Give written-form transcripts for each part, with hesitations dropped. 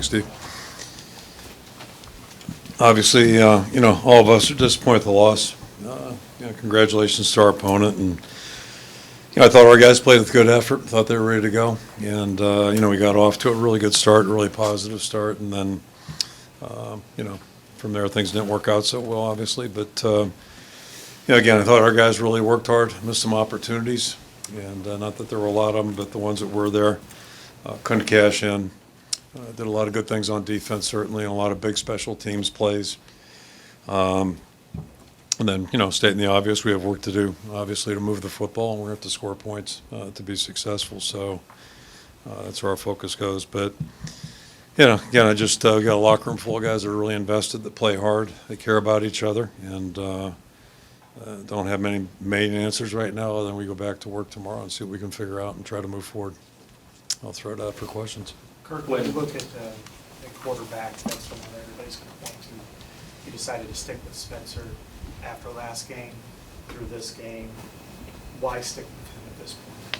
Thanks, Steve. Obviously, all of us are disappointed with the loss. Congratulations to our opponent. And, I thought our guys played with good effort, thought they were ready to go. And, we got off to a really good start, a really positive start. And then, from there, things didn't work out so well, obviously. But, again, I thought our guys really worked hard, missed some opportunities. And not that there were a lot of them, but the ones that were there couldn't cash in. Did a lot of good things on defense, certainly, and a lot of big special teams plays. And then, stating the obvious, we have work to do, obviously, to move the football, and we're going to have to score points to be successful. So that's where our focus goes. But, again, I just got a locker room full of guys that are really invested, that play hard, they care about each other, and don't have many main answers right now. Other than we go back to work tomorrow and see what we can figure out and try to move forward. I'll throw it out for questions. Kirk, when you look at the quarterback, that's the one everybody's going to point to. You decided to stick with Spencer after last game, through this game. Why stick with him at this point?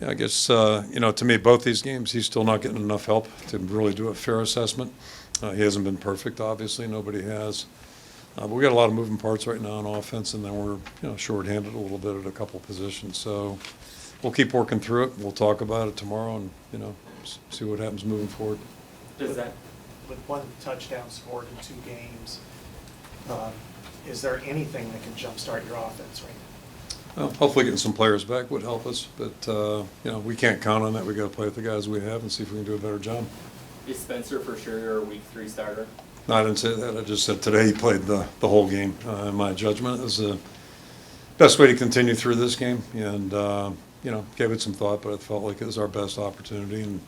Yeah, I guess, to me, both these games, he's still not getting enough help to really do a fair assessment. He hasn't been perfect, obviously. Nobody has. But we got a lot of moving parts right now on offense, and then we're, shorthanded a little bit at a couple positions. So we'll keep working through it. We'll talk about it tomorrow and, see what happens moving forward. Does that, with one touchdown scored in 2 games, is there anything that can jumpstart your offense right now? Well, hopefully getting some players back would help us, but, we can't count on that. We got to play with the guys we have and see if we can do a better job. Is Spencer for sure your week 3 starter? No, I didn't say that. I just said today he played the whole game. In my judgment, it was the best way to continue through this game, and gave it some thought, but I felt like it was our best opportunity, and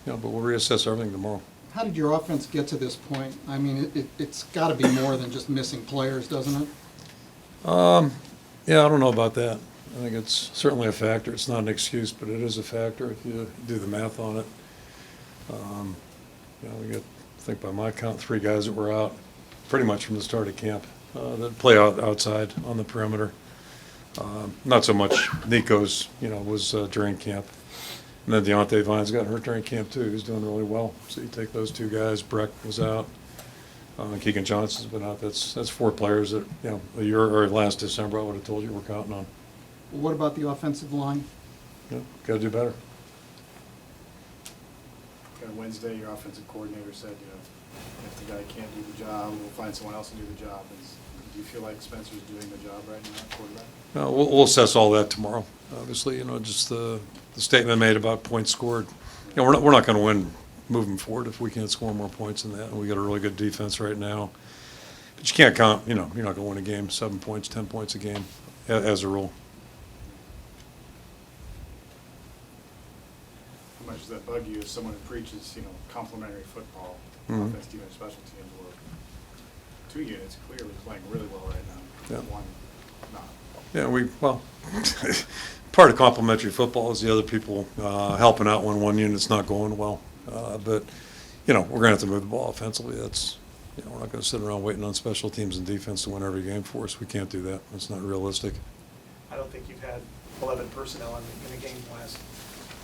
but we'll reassess everything tomorrow. How did your offense get to this point? I mean, it's got to be more than just missing players, doesn't it? Yeah, I don't know about that. I think it's certainly a factor. It's not an excuse, but it is a factor if you do the math on it. We got, I think by my count, 3 guys that were out pretty much from the start of camp that play outside on the perimeter. Not so much Nico's, was during camp. And then Deontay Vines got hurt during camp, too. He's doing really well. So you take those 2 guys. Breck was out. Keegan Johnson's been out. That's 4 players that, a year or last December I would have told you we're counting on. What about the offensive line? Got to do better. On Wednesday, your offensive coordinator said, if the guy can't do the job, we'll find someone else to do the job. Do you feel like Spencer's doing the job right now at quarterback? No, we'll assess all that tomorrow. Obviously, just the statement made about points scored. We're not going to win moving forward if we can't score more points than that. And we got a really good defense right now. But you can't count, you're not going to win a game 7 points, 10 points a game as a rule. How much does that bug you as someone who preaches, complementary football, offense, defense, special teams, or 2 units clearly playing really well right now, one not? Yeah, part of complementary football is the other people helping out when one unit's not going well. But, we're going to have to move the ball offensively. That's, we're not going to sit around waiting on special teams and defense to win every game for us. We can't do that. It's not realistic. I don't think you've had 11 personnel in a game the last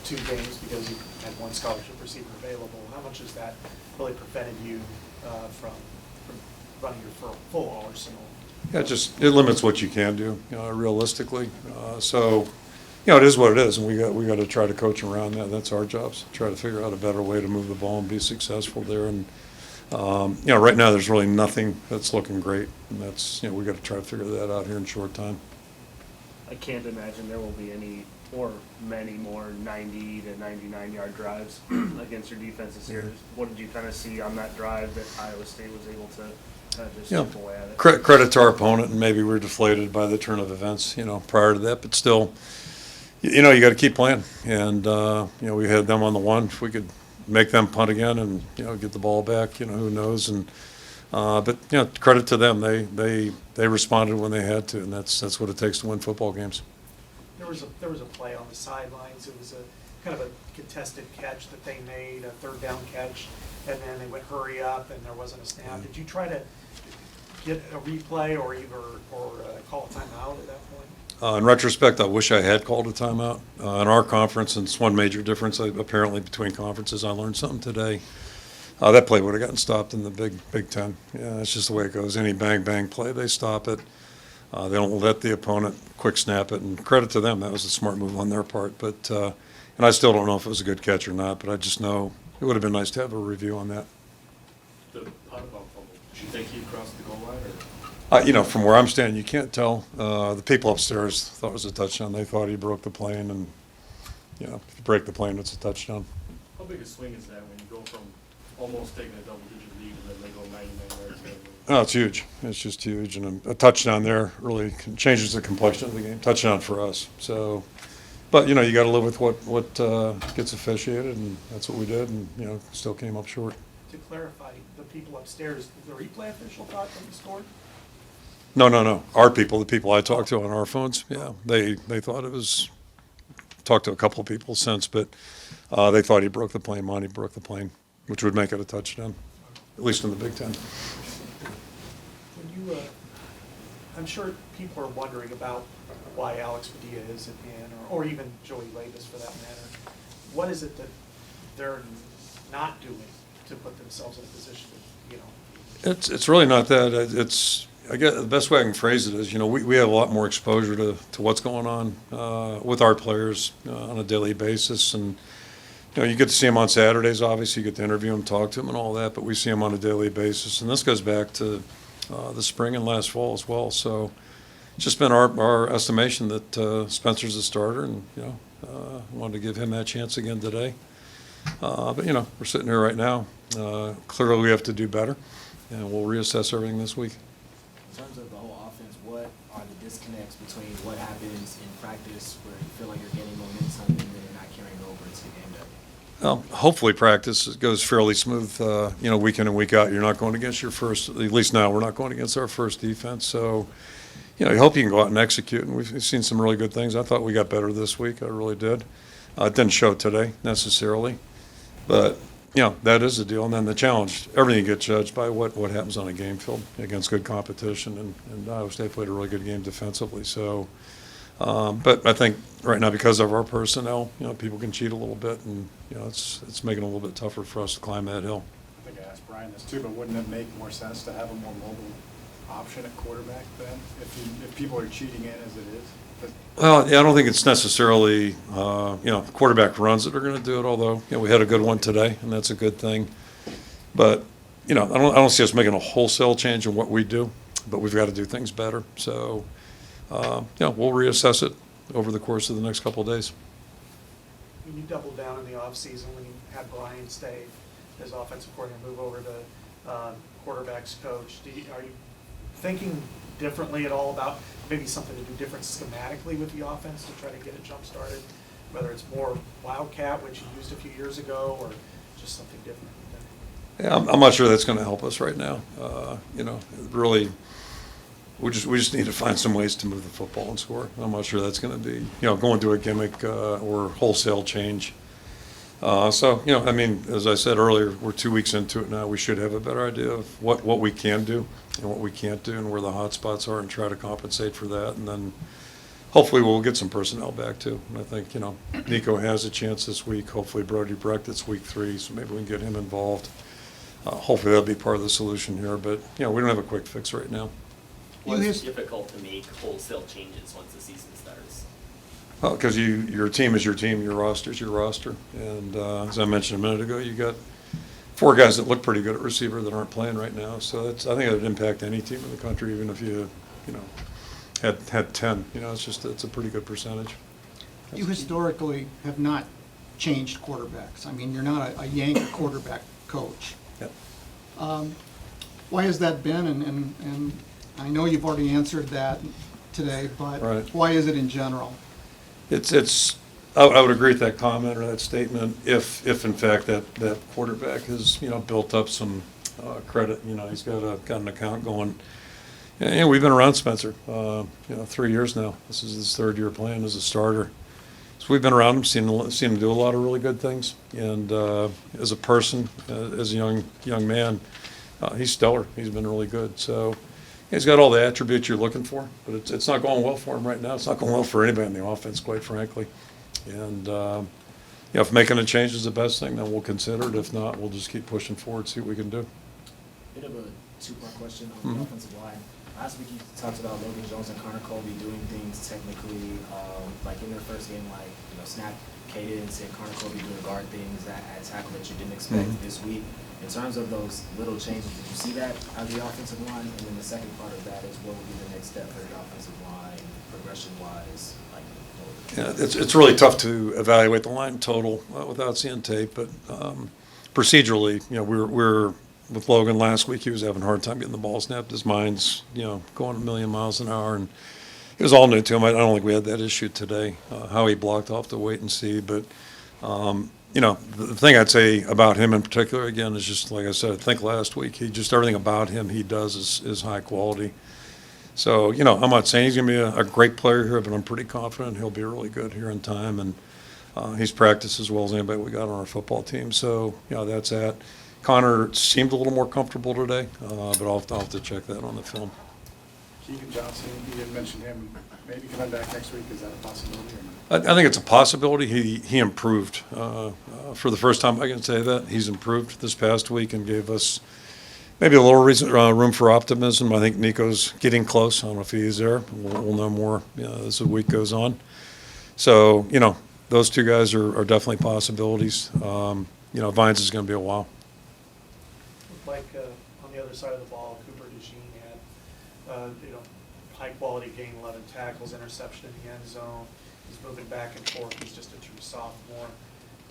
2 games because you had 1 scholarship receiver available. How much has that really prevented you from running your full arsenal? Yeah, it limits what you can do, realistically. So, it is what it is, and we got to try to coach around that. That's our jobs. Try to figure out a better way to move the ball and be successful there. And right now there's really nothing that's looking great, and that's we got to try to figure that out here in short time. I can't imagine there will be any or many more 90 to 99-yard drives against your defense this year. What did you kind of see on that drive that Iowa State was able to kind of just chip away at it? Credit to our opponent, and maybe we're deflated by the turn of events, prior to that. But still, you got to keep playing. And, we had them on the 1. If we could make them punt again and, get the ball back, who knows. And but, credit to them. They responded when they had to, and that's what it takes to win football games. There was a play on the sidelines. It was a kind of a contested catch that they made, a 3rd down catch, and then they went hurry up, and there wasn't a snap. Yeah. Did you try to get a replay or call a timeout at that point? In retrospect, I wish I had called a timeout. In our conference, and it's one major difference apparently between conferences, I learned something today. That play would have gotten stopped in the Big Ten. Yeah, that's just the way it goes. Any bang play, they stop it. They don't let the opponent quick snap it, and credit to them. That was a smart move on their part. But and I still don't know if it was a good catch or not, but I just know it would have been nice to have a review on that. The Potabom fumble, did you think he crossed the goal line, or? From where I'm standing, you can't tell. The people upstairs thought it was a touchdown. They thought he broke the plane, and if you break the plane, it's a touchdown. How big a swing is that when you go from almost taking a double-digit lead and then they go 99 yards? Oh, it's huge. It's just huge, and a touchdown there really changes the complexion of the game. Touchdown for us. So, but you got to live with what gets officiated, and that's what we did, and still came up short. To clarify, the people upstairs, the replay official thought that he scored? No. Our people, the people I talked to on our phones, they thought it was. Talked to a couple of people since, but they thought he broke the plane. Monty broke the plane, which would make it a touchdown, at least in the Big Ten. When you, I'm sure people are wondering about why Alex Padilla isn't in, or even Joey Labus for that matter. What is it that they're not doing to put themselves in a position to, It's really not that. It's I guess the best way I can phrase it is, we have a lot more exposure to what's going on with our players on a daily basis, and you get to see them on Saturdays. Obviously, you get to interview them, talk to them, and all that. But we see them on a daily basis, and this goes back to the spring and last fall as well. So it's just been our estimation that Spencer's a starter, and wanted to give him that chance again today. But we're sitting here right now. Clearly, we have to do better, and we'll reassess everything this week. In terms of the whole offense, what are the disconnects between what happens in practice where you feel like you're getting momentum and then you're not carrying over into game day? Well, hopefully practice goes fairly smooth, week in and week out. You're not going against your first, at least now, we're not going against our first defense. So, you hope you can go out and execute, and we've seen some really good things. I thought we got better this week. I really did. It didn't show today necessarily, but that is the deal. And then the challenge, everything gets judged by what happens on a game field against good competition. And Iowa State played a really good game defensively. So, but I think right now because of our personnel, people can cheat a little bit, and it's making it a little bit tougher for us to climb that hill. I think I asked Brian this too, but wouldn't it make more sense to have a more mobile option at quarterback then, if people are cheating in as it is? Well, I don't think it's necessarily, quarterback runs that are going to do it, although, we had a good one today, and that's a good thing. But, I don't see us making a wholesale change in what we do, but we've got to do things better. So, we'll reassess it over the course of the next couple of days. when you doubled down in the offseason, when you had Brian stay as offensive coordinator, move over to quarterbacks coach, are you thinking differently at all about maybe something to do different schematically with the offense to try to get it jump-started? Whether it's more Wildcat, which you used a few years ago, or just something different? Yeah, I'm not sure that's going to help us right now. Really, we just need to find some ways to move the football and score. I'm not sure that's going to be, going to a gimmick or wholesale change. As I said earlier, we're 2 weeks into it now. We should have a better idea of what we can do and what we can't do and where the hot spots are and try to compensate for that. And then hopefully we'll get some personnel back too. And I think, Nico has a chance this week. Hopefully Brody Brecht, it's week 3, so maybe we can get him involved. Hopefully that'll be part of the solution here. But, we don't have a quick fix right now. Well, it's difficult to make wholesale changes once the season starts. Well, because your team is your team, your roster is your roster. And as I mentioned a minute ago, you got 4 guys that look pretty good at receiver that aren't playing right now. So I think it would impact any team in the country, even if you had 10. It's a pretty good percentage. You historically have not changed quarterbacks. I mean, you're not a Yankee quarterback coach. Yep. Why has that been? And I know you've already answered that today, but Right. Why is it in general? I would agree with that comment or that statement if in fact that quarterback has built up some credit. He's got an account going. Yeah, we've been around Spencer 3 years now. This is his 3rd year playing as a starter. So we've been around him, seen him do a lot of really good things. And as a person, as a young man, he's stellar. He's been really good. So, He's got all the attributes you're looking for, but it's not going well for him right now. It's not going well for anybody in the offense, quite frankly. And, if making a change is the best thing, then we'll consider it. If not, we'll just keep pushing forward, see what we can do. Bit of a two-part question on the offensive line. Last week you talked about Logan Jones and Connor Colby doing things technically, like in their first game, like, snap cadence and Connor Colby doing guard things at tackle that you didn't expect this week. In terms of those little changes, did you see that out of the offensive line? And then the second part of that is what would be the next step for the offensive line, progression-wise? It's really tough to evaluate the line total without seeing tape, but procedurally, we're with Logan last week. He was having a hard time getting the ball snapped. His mind's going a million miles an hour, and it was all new to him. I don't think we had that issue today. How he blocked off to wait and see, but the thing I'd say about him in particular again is just like I said. I think last week everything about him he does is high quality. So, I'm not saying he's going to be a great player here, but I'm pretty confident he'll be really good here in time. And he's practiced as well as anybody we got on our football team. So, that's that. Connor seemed a little more comfortable today, but I'll have to check that on the film. Keegan Johnson, you didn't mention him, maybe coming back next week, is that a possibility or not? I think it's a possibility. He improved. For the first time I can say that. He's improved this past week and gave us maybe a little room for optimism. I think Nico's getting close. I don't know if he's there. We'll know more as the week goes on. So, those two guys are definitely possibilities. Vines is going to be a while. Like on the other side of the ball, Cooper DeJean had, high-quality gain, 11 tackles, interception in the end zone. He's moving back and forth. He's just a true sophomore.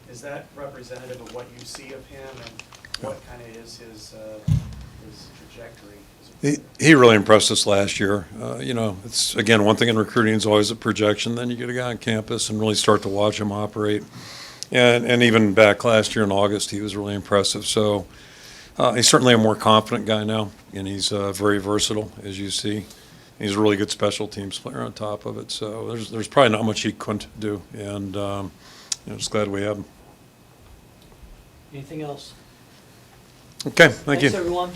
Is that representative of what you see of him, and what kind of is his trajectory? He really impressed us last year. It's, again, one thing in recruiting is always a projection. Then you get a guy on campus and really start to watch him operate. And even back last year in August, he was really impressive. So he's certainly a more confident guy now, and he's very versatile, as you see. He's a really good special teams player on top of it. So there's probably not much he couldn't do, and just glad we have him. Anything else? Okay, thank you. Thanks, everyone.